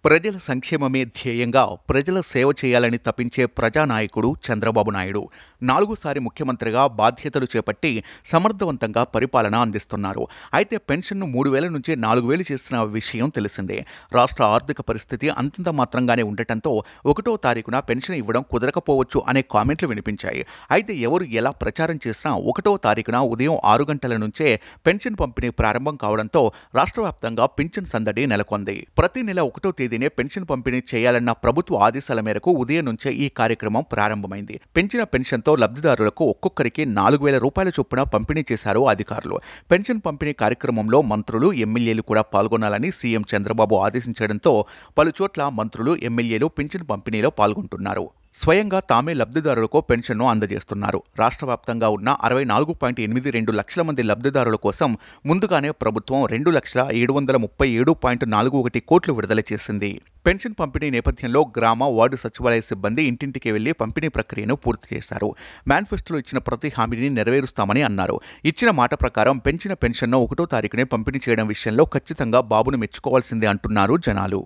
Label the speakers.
Speaker 1: ప్రజల సంక్షేమమే ధ్యేయంగా ప్రజల సేవ చేయాలని తపించే ప్రజానాయకుడు చంద్రబాబు నాయుడు 4సారి ముఖ్యమంత్రిగా బాధ్యతలు చేపట్టి సమర్థవంతంగా పరిపాలన అందిస్తున్నారు. అయితే పెన్షన్ను 3,000 నుంచి 4,000 చేసిన విషయం తెలిసిందే. రాష్ట్ర ఆర్థిక పరిస్థితి అంతంత మాత్రంగానే ఉండటంతో 1వ తారీఖున పెన్షన్ ఇవ్వడం కుదరకపోవచ్చు అనే కామెంట్లు వినిపించాయి. అయితే ఎవరు ఎలా ప్రచారం చేసినా 1వ తారీఖున ఉదయం 6 గంటల నుంచే పెన్షన్ పంపిణీ ప్రారంభం కావడంతో రాష్ట్ర వ్యాప్తంగా పింఛన్ సందడి నెలకొంది. ప్రతి నెల 1వ తేదీనే పెన్షన్ పంపిణీ చేయాలన్న ప్రభుత్వ ఆదేశాల మేరకు ఉదయం నుంచే ఈ కార్యక్రమం ప్రారంభమైంది. పెంచిన పెన్షన్తో లబ్ధిదారులకు ఒక్కొక్కరికి 4,000 రూపాయల చొప్పున పంపిణీ చేశారు అధికారులు. పెన్షన్ పంపిణీ కార్యక్రమంలో మంత్రులు, ఎమ్మెల్యేలు కూడా పాల్గొనాలని సీఎం చంద్రబాబు ఆదేశించడంతో పలుచోట్ల మంత్రులు, ఎమ్మెల్యేలు పెన్షన్ పంపిణీలో పాల్గొంటున్నారు. స్వయంగా తామే లబ్ధిదారులకు పెన్షన్ను అందజేస్తున్నారు. రాష్ట్ర వ్యాప్తంగా ఉన్న 64.82 లక్షల మంది లబ్ధిదారుల కోసం ముందుగానే ప్రభుత్వం 2,737.41 కోట్లు విడుదల చేసింది. పెన్షన్ పంపిణీ నేపథ్యంలో గ్రామ, వార్డు సచివాలయ సిబ్బంది ఇంటింటికి వెళ్లి పంపిణీ ప్రక్రియను పూర్తి చేశారు. మేనిఫెస్టోలో ఇచ్చిన ప్రతి హామీని నెరవేరుస్తామని అన్నారు. ఇచ్చిన మాట ప్రకారం పెంచిన పెన్షన్ను 1వ తారీఖునే పంపిణీ చేయడం విషయంలో ఖచ్చితంగా బాబును మెచ్చుకోవాల్సిందే అంటున్నారు జనాలు.